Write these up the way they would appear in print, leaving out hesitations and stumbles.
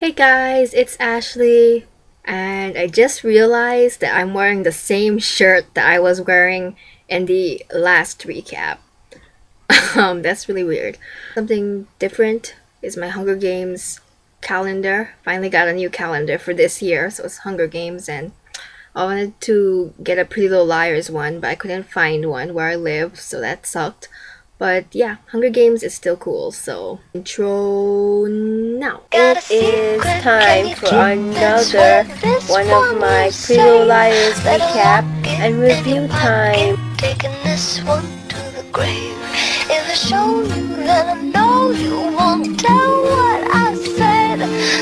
Hey guys, it's Ashley, and I just realized that I'm wearing the same shirt that I was wearing in the last recap. That's really weird. Something different is my Hunger Games calendar. Finally got a new calendar for this year, so it's Hunger Games, and I wanted to get a Pretty Little Liars one, but I couldn't find one where I live, so that sucked. But yeah, Hunger Games is still cool, so intro now. It is time for another one of my Pretty Little Liars recap and review time. Taking this one to the grave. If I show you, then I know you won't tell what I said.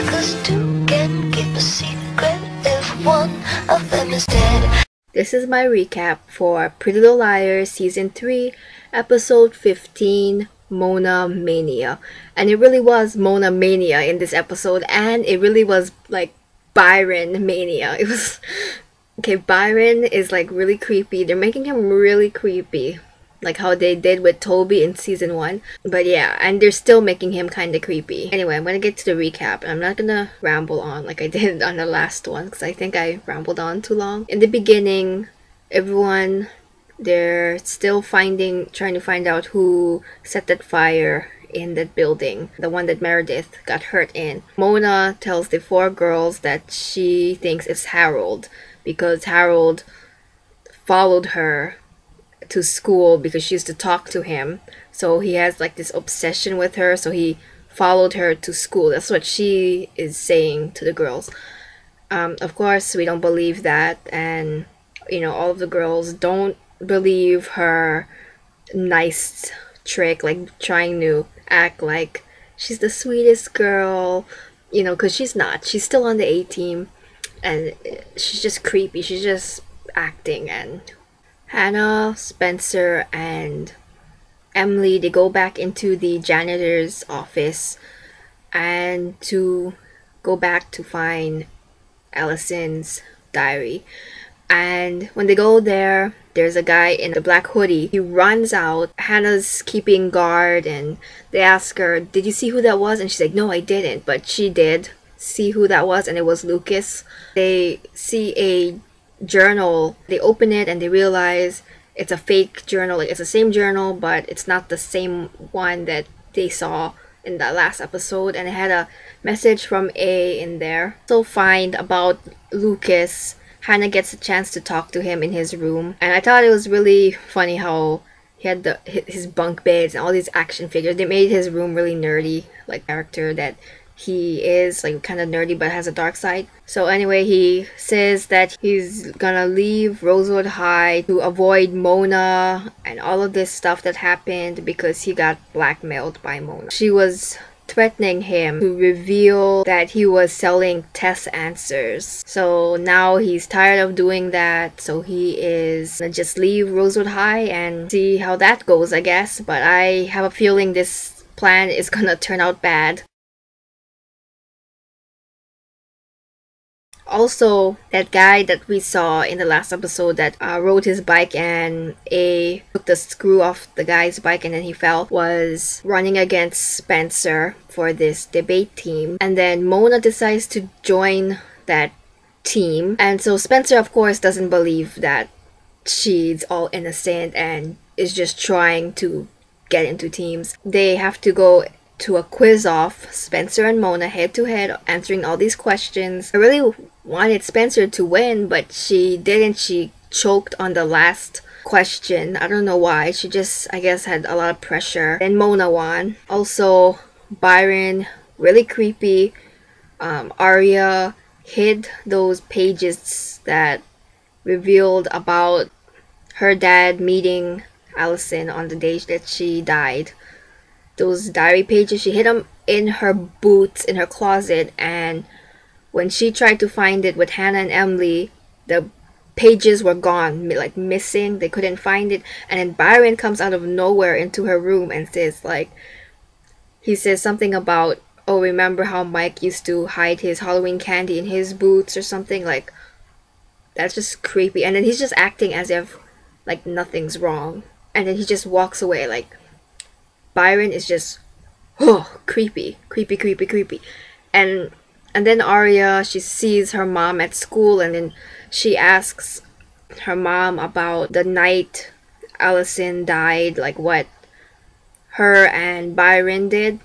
'Cause two can keep a secret if one of them is dead. This is my recap for Pretty Little Liars Season 3, Episode 15, Mona Mania. And it really was Mona Mania in this episode, and it really was like Byron Mania. It was. Okay, Byron is like really creepy. They're making him really creepy. Like how they did with Toby in season 1. But yeah, and they're still making him kind of creepy. Anyway, I'm gonna get to the recap. I'm not gonna ramble on like I did on the last one because I think I rambled on too long. In the beginning, everyone, they're still trying to find out who set that fire in that building, the one that Meredith got hurt in. Mona tells the 4 girls that she thinks it's Harold because Harold followed her to school because she used to talk to him. So he has like this obsession with her, so he followed her to school. That's what she is saying to the girls. Of course, we don't believe that, and all of the girls don't believe her nice trick, like trying to act like she's the sweetest girl, because she's not. She's still on the A team, and she's just creepy. She's just acting. And Hannah, Spencer, and Emily, they go back into the janitor's office and to go back to find Allison's diary. And when they go there, there's a guy in a black hoodie. He runs out. Hannah's keeping guard, and they ask her, "Did you see who that was?" And she's like, "No, I didn't." But she did see who that was, and it was Lucas. They see a journal. They open it and they realize it's a fake journal. Like, it's the same journal, but it's not the same one that they saw in the last episode, and it had a message from A in there. So find about Lucas. Hannah gets a chance to talk to him in his room, and I thought it was really funny how he had his bunk beds and all these action figures. They made his room really nerdy, like character that he is, like kind of nerdy but has a dark side. So anyway, he says that he's gonna leave Rosewood High to avoid Mona and all of this stuff that happened because he got blackmailed by Mona. She was threatening him to reveal that he was selling test answers. So now he's tired of doing that, so he is gonna just leave Rosewood High and see how that goes, I guess. But I have a feeling this plan is gonna turn out bad. Also, that guy that we saw in the last episode that rode his bike and took the screw off the guy's bike and then he fell, was running against Spencer for this debate team. And then Mona decides to join that team. And so Spencer, of course, doesn't believe that she's all innocent and is just trying to get into teams. They have to go to a quiz off, Spencer and Mona head to head, answering all these questions. I really wanted Spencer to win, but she didn't. She choked on the last question. I don't know why. She just, I guess, had a lot of pressure. Then Mona won. Also, Byron, really creepy. Aria hid those pages that revealed about her dad meeting Allison on the day that she died. Those diary pages, she hid them in her boots in her closet, and when she tried to find it with Hannah and Emily, the pages were gone, like missing. They couldn't find it. And then Byron comes out of nowhere into her room and says, like, he says something about, "Oh, remember how Mike used to hide his Halloween candy in his boots," or something. Like, that's just creepy. And then he's just acting as if like nothing's wrong, and then he just walks away. Like, Byron is just, oh, creepy. And And then Aria, she sees her mom at school, and then she asks her mom about the night Allison died, like what her and Byron did.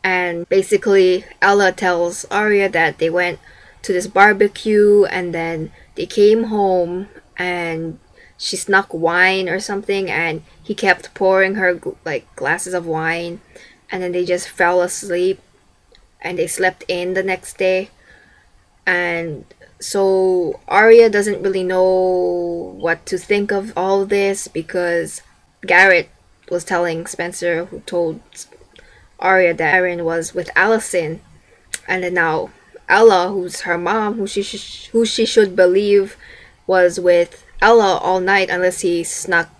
And basically Ella tells Aria that they went to this barbecue and then they came home and she snuck wine or something, and he kept pouring her like glasses of wine, and then they just fell asleep and they slept in the next day. And so Aria doesn't really know what to think of all this, because Garrett was telling Spencer, who told Aria that Aaron was with Allison, and then now Ella, who's her mom, who she should believe was with Ella all night, unless he snuck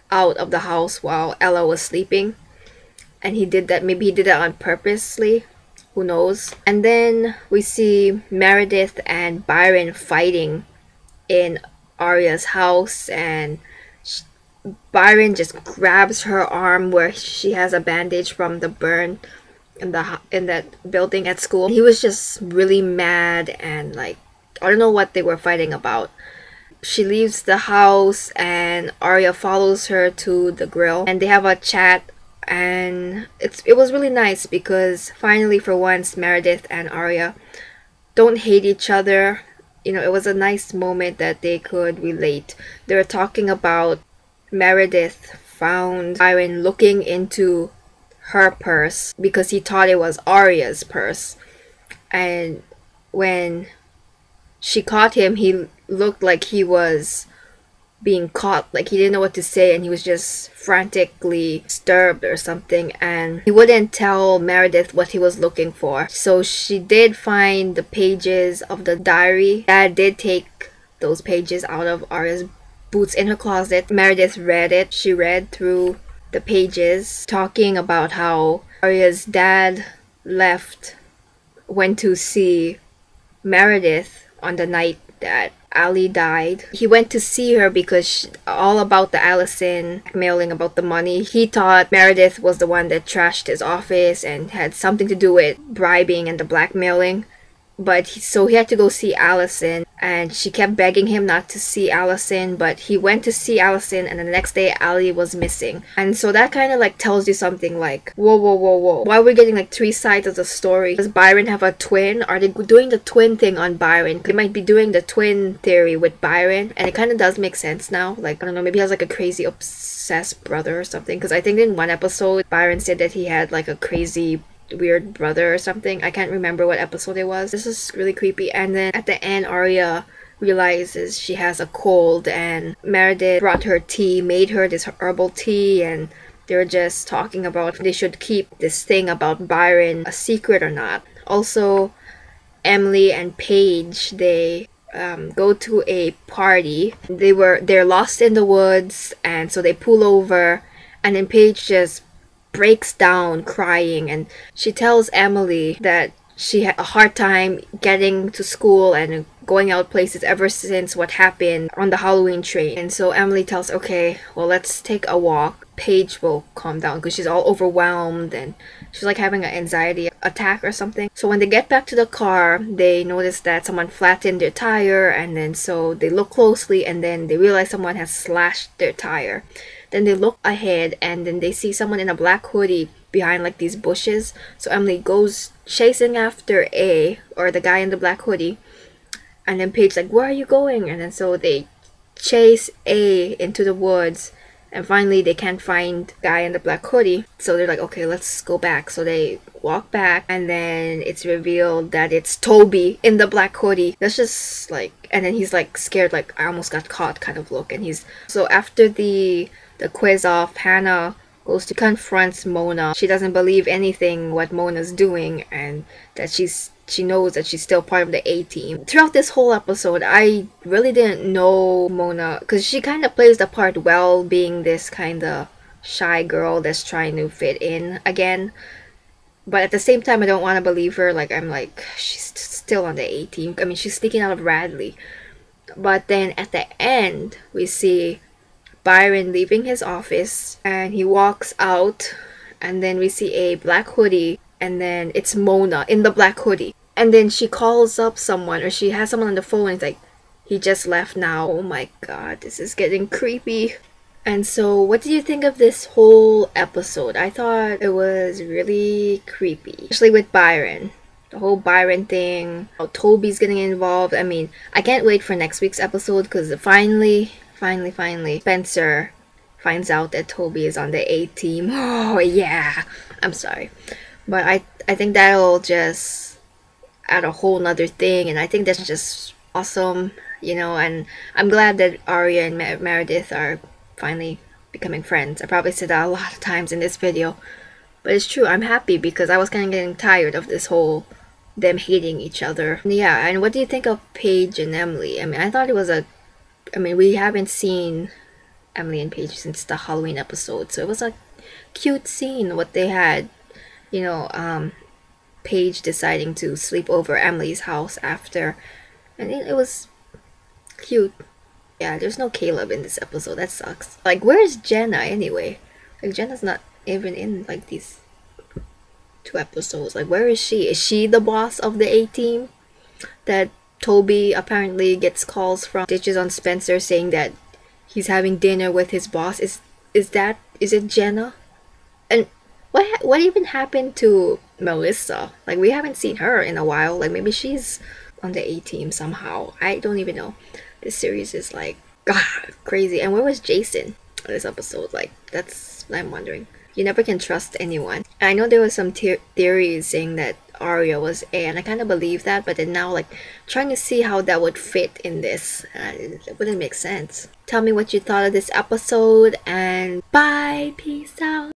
out of the house while Ella was sleeping, and he did that. Maybe he did that on purposely. Who knows? And then we see Meredith and Byron fighting in Aria's house, and Byron just grabs her arm where she has a bandage from the burn in that building at school. He was just really mad, and like, I don't know what they were fighting about. She leaves the house and Aria follows her to the grill, and they have a chat, and it was really nice because finally for once Meredith and Aria don't hate each other. You know, it was a nice moment that they could relate. They were talking about Meredith found Byron looking into her purse because he thought it was Aria's purse, and when she caught him, he looked like he was being caught, like he didn't know what to say, and he was just frantically disturbed or something, and he wouldn't tell Meredith what he was looking for. So she did find the pages of the diary. Dad did take those pages out of Aria's boots in her closet. Meredith read it. She read through the pages talking about how Aria's dad went to see Meredith on the night that Ali died. He went to see her because all about the Allison mailing about the money. He thought Meredith was the one that trashed his office and had something to do with bribing and the blackmailing. But so he had to go see Allison, and she kept begging him not to see Allison, but he went to see Allison, and the next day Ali was missing. And so that kind of like tells you something like, whoa, whoa, whoa, whoa. Why are we getting like 3 sides of the story? Does Byron have a twin? Are they doing the twin thing on Byron? They might be doing the twin theory with Byron, and it kind of does make sense now. Like, I don't know, maybe he has like a crazy obsessed brother or something, because I think in one episode Byron said that he had like a crazy weird brother or something. I can't remember what episode it was. This is really creepy. And then at the end, Aria realizes she has a cold, and Meredith brought her tea, made her this herbal tea, and they were just talking about if they should keep this thing about Byron a secret or not. Also, Emily and Paige, they go to a party. They're lost in the woods, and so they pull over, and then Paige just breaks down crying, and she tells Emily that she had a hard time getting to school and going out places ever since what happened on the Halloween train. And so Emily tells, okay, well, let's take a walk. Paige will calm down because she's all overwhelmed and she's like having an anxiety attack or something. So when they get back to the car, they notice that someone flattened their tire, and then so they look closely, and then they realize someone has slashed their tire. Then they look ahead, and then they see someone in a black hoodie behind like these bushes. So Emily goes chasing after the guy in the black hoodie, and then Paige like, where are you going? And then so they chase into the woods, and finally they can't find the guy in the black hoodie. So they're like, okay, let's go back. So they walk back, and then it's revealed that it's Toby in the black hoodie. That's just like, and then he's like scared, like I almost got caught kind of look. And he's so after the quiz off, Hannah goes to confront Mona. She doesn't believe anything what Mona's doing, and that she knows that she's still part of the A team. Throughout this whole episode, I really didn't know Mona, because she kind of plays the part well, being this kind of shy girl that's trying to fit in again. But at the same time, I don't want to believe her. Like, I'm like, she's still on the A team. I mean, she's sneaking out of Radley. But then at the end, we see Byron leaving his office, and he walks out, and then we see a black hoodie, and then it's Mona in the black hoodie. And then she calls up someone, or she has someone on the phone, and it's like, he just left now. Oh my god, this is getting creepy. And so, what did you think of this whole episode? I thought it was really creepy, especially with Byron. The whole Byron thing, how Toby's getting involved. I mean, I can't wait for next week's episode because finally, Spencer finds out that Toby is on the A team. Oh yeah, I'm sorry, but I think that'll just add a whole nother thing, and I think that's just awesome, you know. And I'm glad that Aria and Meredith are finally becoming friends. I probably said that a lot of times in this video, but it's true. I'm happy because I was kind of getting tired of this whole them hating each other. Yeah, and what do you think of Paige and Emily? I mean, I thought it was we haven't seen Emily and Paige since the Halloween episode, so it was a cute scene what they had, you know, Paige deciding to sleep over Emily's house after, and it was cute. Yeah, there's no Caleb in this episode. That sucks. Like, where is Jenna anyway? Like, Jenna's not even in like these 2 episodes. Like, where is she? Is she the boss of the A team that Toby apparently gets calls from, ditches on Spencer saying that he's having dinner with his boss? Is it Jenna? And what even happened to Melissa? Like, we haven't seen her in a while. Like, maybe she's on the A team somehow. I don't even know. This series is like, God, crazy. And where was Jason in this episode? Like, that's what I'm wondering. You never can trust anyone. I know there was some theories saying that Aria was A, and I kind of believe that, but then now, like, trying to see how that would fit in this, it wouldn't make sense. Tell me what you thought of this episode, and bye, peace out.